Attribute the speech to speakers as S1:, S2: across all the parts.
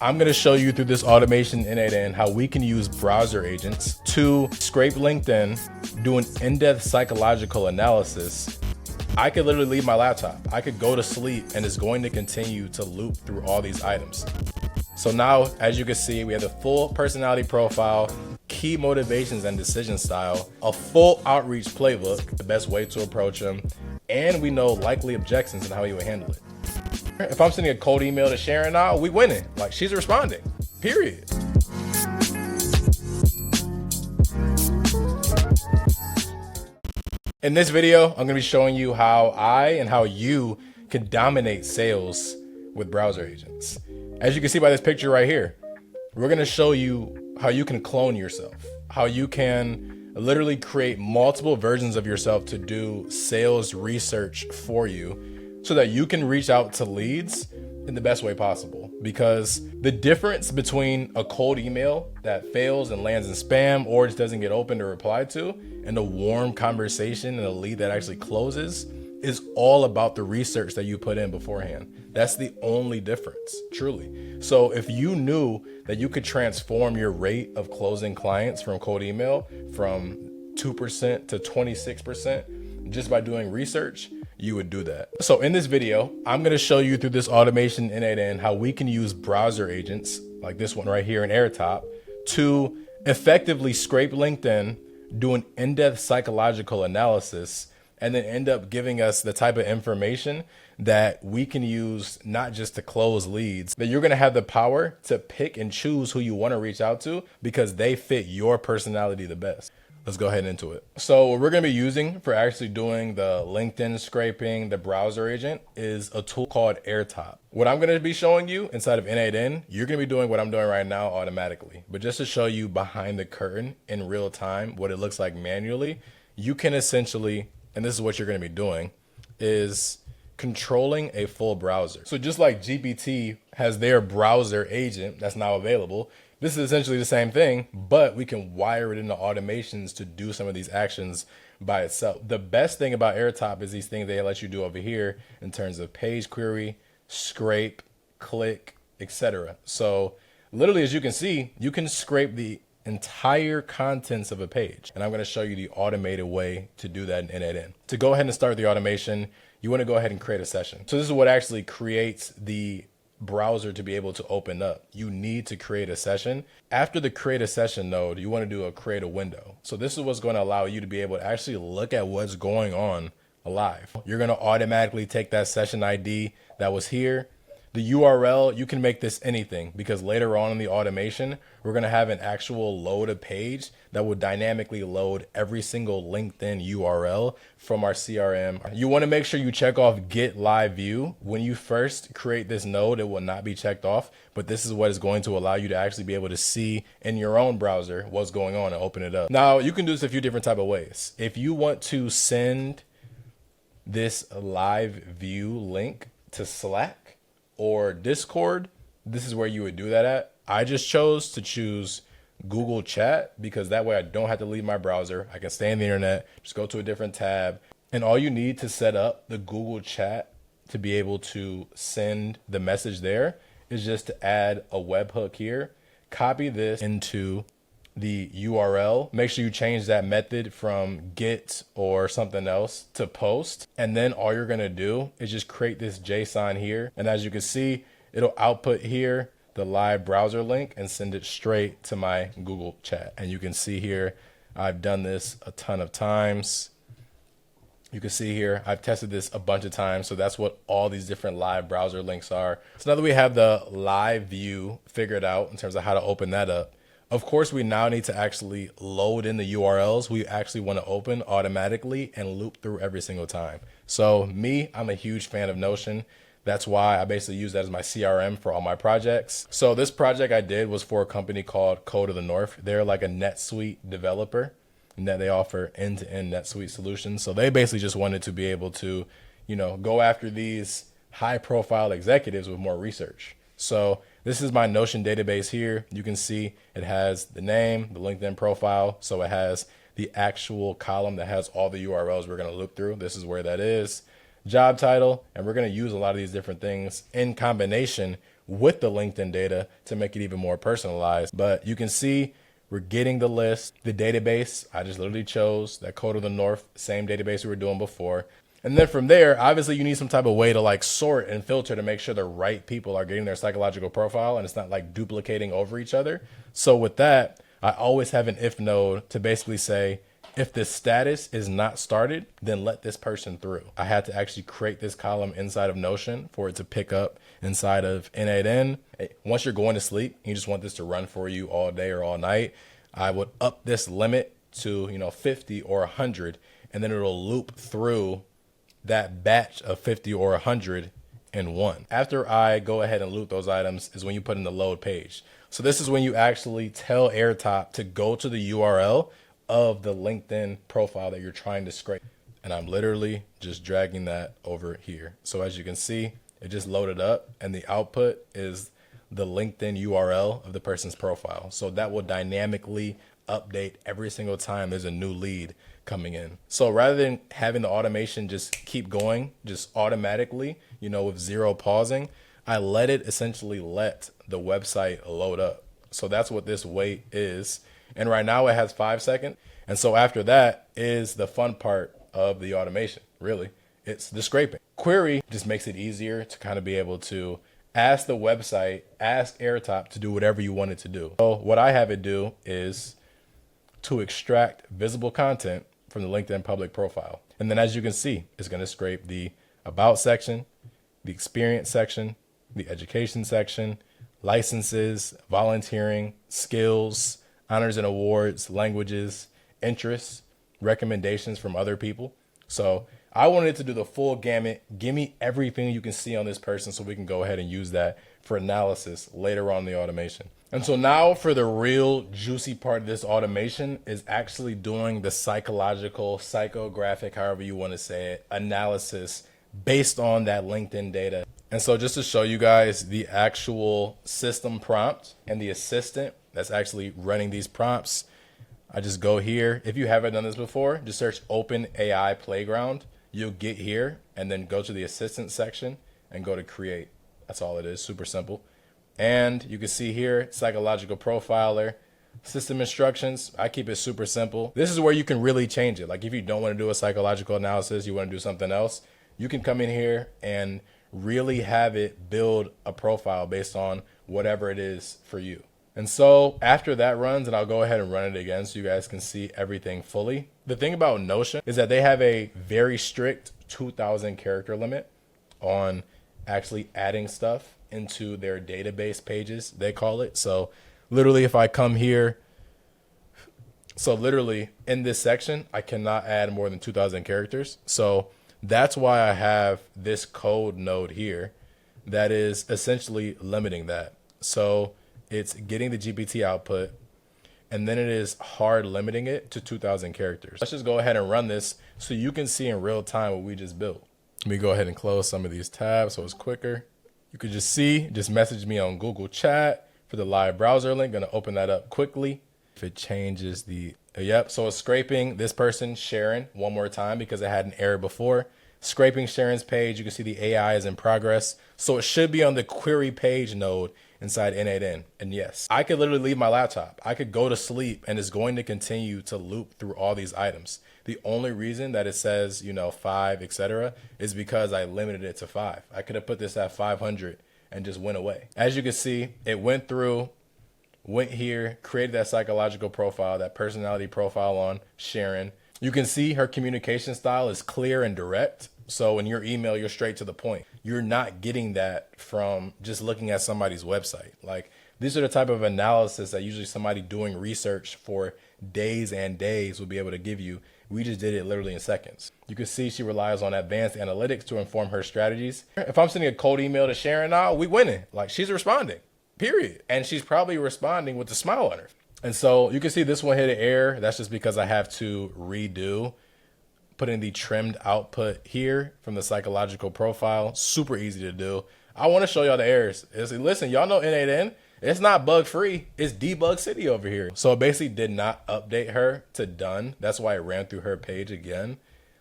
S1: I'm going to show you through this automation N8N how we can use browser agents to scrape LinkedIn, do an in-depth psychological analysis. I could literally leave my laptop. I could go to sleep and it's going to continue to loop through all these items. So now, as you can see, we have the full personality profile, key motivations and decision style, a full outreach playbook, the best way to approach them, and we know likely objections and how you would handle it. If I'm sending a cold email to Sharon now, we winning. Like, she's responding, period. In this video, I'm gonna be showing you how I and how you can dominate sales with browser agents. As you can see by this picture right here, we're gonna show you how you can clone yourself, how you can literally create multiple versions of yourself to do sales research for you so that you can reach out to leads in the best way possible. Because the difference between a cold email that fails and lands in spam or just doesn't get opened or replied to and a warm conversation and a lead that actually closes is all about the research that you put in beforehand. That's the only difference, truly. So if you knew that you could transform your rate of closing clients from cold email from 2% to 26% just by doing research, you would do that. So in this video, I'm gonna show you through this automation N8N how we can use browser agents like this one right here in Airtop to effectively scrape LinkedIn, do an in-depth psychological analysis, and then end up giving us the type of information that we can use not just to close leads, that you're gonna have the power to pick and choose who you wanna reach out to because they fit your personality the best. Let's go ahead into it. So what we're gonna be using for actually doing the LinkedIn scraping, the browser agent, is a tool called Airtop. What I'm gonna be showing you inside of N8N, you're gonna be doing what I'm doing right now automatically. But just to show you behind the curtain in real time, what it looks like manually, you can essentially, and this is what you're gonna be doing, is controlling a full browser. So just like GPT has their browser agent that's now available, this is essentially the same thing, but we can wire it into automations to do some of these actions by itself. The best thing about Airtop is these things they let you do over here in terms of page query, scrape, click, etc. So literally, as you can see, you can scrape the entire contents of a page. And I'm gonna show you the automated way to do that in N8N. To go ahead and start the automation, you wanna go ahead and create a session. So this is what actually creates the browser to be able to open up. You need to create a session. After the create a session node, you want to do a create a window. So this is what's going to allow you to be able to actually look at what's going on live. You're going to automatically take that session ID that was here. The URL, you can make this anything because later on in the automation, we're going to have an actual load a page that will dynamically load every single LinkedIn URL from our CRM. You want to make sure you check off Get Live View. When you first create this node, it will not be checked off, but this is what is going to allow you to actually be able to see in your own browser what's going on and open it up. Now, you can do this a few different type of ways. If you want to send this live view link to Slack or Discord, this is where you would do that at. I just chose to choose Google Chat because that way I don't have to leave my browser. I can stay on the internet, just go to a different tab. And all you need to set up the Google Chat to be able to send the message there is just to add a webhook here, copy this into the URL. Make sure you change that method from get or something else to post. And then all you're gonna do is just create this JSON here. And as you can see, it'll output here the live browser link and send it straight to my Google Chat. And you can see here, I've done this a ton of times. You can see here, I've tested this a bunch of times. So that's what all these different live browser links are. So now that we have the live view figured out in terms of how to open that up, of course, we now need to actually load in the URLs we actually want to open automatically and loop through every single time. So me, I'm a huge fan of Notion. That's why I basically use that as my CRM for all my projects. So this project I did was for a company called Code of the North. They're like a NetSuite developer and that they offer end-to-end NetSuite solutions. So they basically just wanted to be able to, go after these high-profile executives with more research. So this is my Notion database here. You can see it has the name, the LinkedIn profile. So it has the actual column that has all the URLs we're going to loop through. This is where that is. Job title. And we're going to use a lot of these different things in combination with the LinkedIn data to make it even more personalized. But you can see we're getting the list, the database. I just literally chose that Code of the North, same database we were doing before. And then from there, obviously you need some type of way to like sort and filter to make sure the right people are getting their psychological profile and it's not like duplicating over each other. So with that, I always have an if node to basically say, if this status is not started, then let this person through. I had to actually create this column inside of Notion for it to pick up inside of N8N. Once you're going to sleep, you just want this to run for you all day or all night. I would up this limit to 50 or 100, and then it'll loop through that batch of 50 or 100 in one. After I go ahead and loop those items is when you put in the load page. So this is when you actually tell Airtop to go to the URL of the LinkedIn profile that you're trying to scrape. And I'm literally just dragging that over here. So as you can see, it just loaded up and the output is the LinkedIn URL of the person's profile. So that will dynamically update every single time there's a new lead coming in. So rather than having the automation just keep going, just automatically, with zero pausing, I let it essentially let the website load up. So that's what this wait is. And right now it has 5 seconds. And so after that is the fun part of the automation, really. It's the scraping. Query just makes it easier to kind of be able to ask the website, ask Airtop to do whatever you want it to do. So what I have it do is to extract visible content from the LinkedIn public profile. And then as you can see, it's going to scrape the about section, the experience section, the education section, licenses, volunteering, skills, honors and awards, languages, interests, recommendations from other people. So I wanted to do the full gamut. Give me everything you can see on this person so we can go ahead and use that for analysis later on in the automation. And so now for the real juicy part of this automation is actually doing the psychological, psychographic, however you want to say it, analysis based on that LinkedIn data. And so just to show you guys the actual system prompt and the assistant that's actually running these prompts, I just go here. If you haven't done this before, just search Open AI Playground. You'll get here and then go to the assistant section and go to create. That's all it is, super simple. And you can see here, psychological profiler, system instructions. I keep it super simple. This is where you can really change it. Like if you don't want to do a psychological analysis, you want to do something else, you can come in here and really have it build a profile based on whatever it is for you. And so after that runs, and I'll go ahead and run it again so you guys can see everything fully. The thing about Notion is that they have a very strict 2,000 character limit on actually adding stuff into their database pages, they call it. So literally if I come here, so literally in this section, I cannot add more than 2,000 characters. So that's why I have this code node here that is essentially limiting that. So it's getting the GPT output, and then it is hard limiting it to 2,000 characters. Let's just go ahead and run this so you can see in real time what we just built. Let me go ahead and close some of these tabs so it's quicker. You could just see, just message me on Google Chat for the live browser link. Gonna open that up quickly. If it changes the, yep, so it's scraping this person, Sharon, one more time because it had an error before. Scraping Sharon's page, you can see the AI is in progress. So it should be on the query page node inside N8N. And yes, I could literally leave my laptop. I could go to sleep and it's going to continue to loop through all these items. The only reason that it says, 5, etc., is because I limited it to 5. I could have put this at 500 and just went away. As you can see, it went through, went here, created that psychological profile, that personality profile on Sharon. You can see her communication style is clear and direct. So in your email, you're straight to the point. You're not getting that from just looking at somebody's website. Like these are the type of analysis that usually somebody doing research for days and days will be able to give you. We just did it literally in seconds. You can see she relies on advanced analytics to inform her strategies. If I'm sending a cold email to Sharon now, we winning. Like she's responding, period. And she's probably responding with a smile on her. And so you can see this one hit an error. That's just because I have to redo, put in the trimmed output here from the psychological profile. Super easy to do. I want to show y'all the errors. Listen, y'all know N8N. It's not bug free. It's debug city over here. So it basically did not update her to done. That's why it ran through her page again.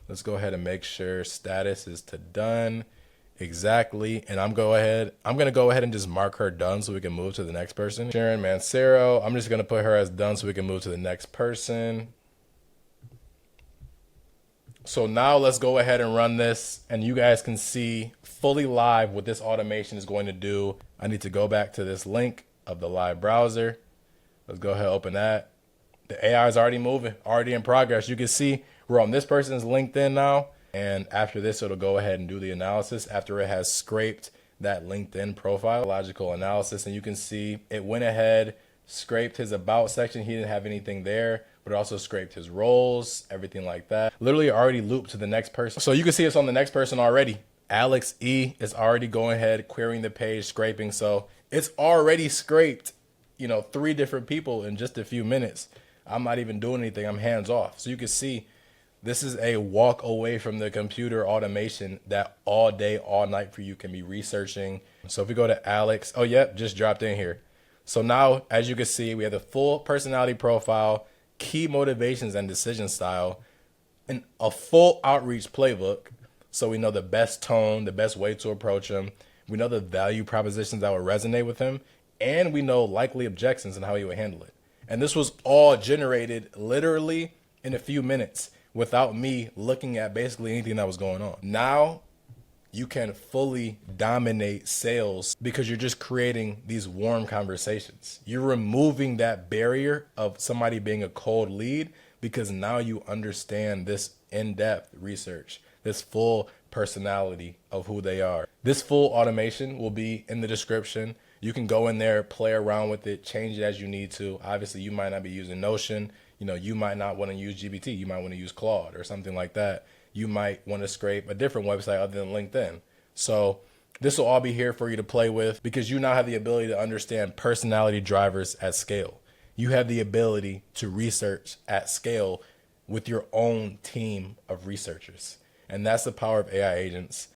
S1: Let's go ahead and make sure status is to done. exactly. And I'm gonna go ahead and just mark her done so we can move to the next person. Sharon Mancero, I'm just gonna put her as done so we can move to the next person. So now let's go ahead and run this and you guys can see fully live what this automation is going to do. I need to go back to this link of the live browser. Let's go ahead and open that. The AI is already moving, already in progress. You can see we're on this person's LinkedIn now. And after this, it'll go ahead and do the analysis after it has scraped that LinkedIn profile, logical analysis. And you can see it went ahead, scraped his about section. He didn't have anything there, but it also scraped his roles, everything like that. Literally already looped to the next person. So you can see it's on the next person already. Alex E is already going ahead, querying the page, scraping. So it's already scraped, 3 different people in just a few minutes. I'm not even doing anything. I'm hands off. So you can see this is a walk away from the computer automation that all day, all night for you can be researching. So if we go to Alex, oh, yep, just dropped in here. So now, as you can see, we have the full personality profile, key motivations and decision style, and a full outreach playbook. So we know the best tone, the best way to approach him. We know the value propositions that would resonate with him. And we know likely objections and how he would handle it. And this was all generated literally in a few minutes without me looking at basically anything that was going on. Now you can fully dominate sales because you're just creating these warm conversations. You're removing that barrier of somebody being a cold lead because now you understand this in-depth research, this full personality of who they are. This full automation will be in the description. You can go in there, play around with it, change it as you need to. Obviously, you might not be using Notion. You might not want to use GPT. You might want to use Claude or something like that. You might want to scrape a different website other than LinkedIn. So this will all be here for you to play with because you now have the ability to understand personality drivers at scale. You have the ability to research at scale with your own team of researchers. And that's the power of AI agents.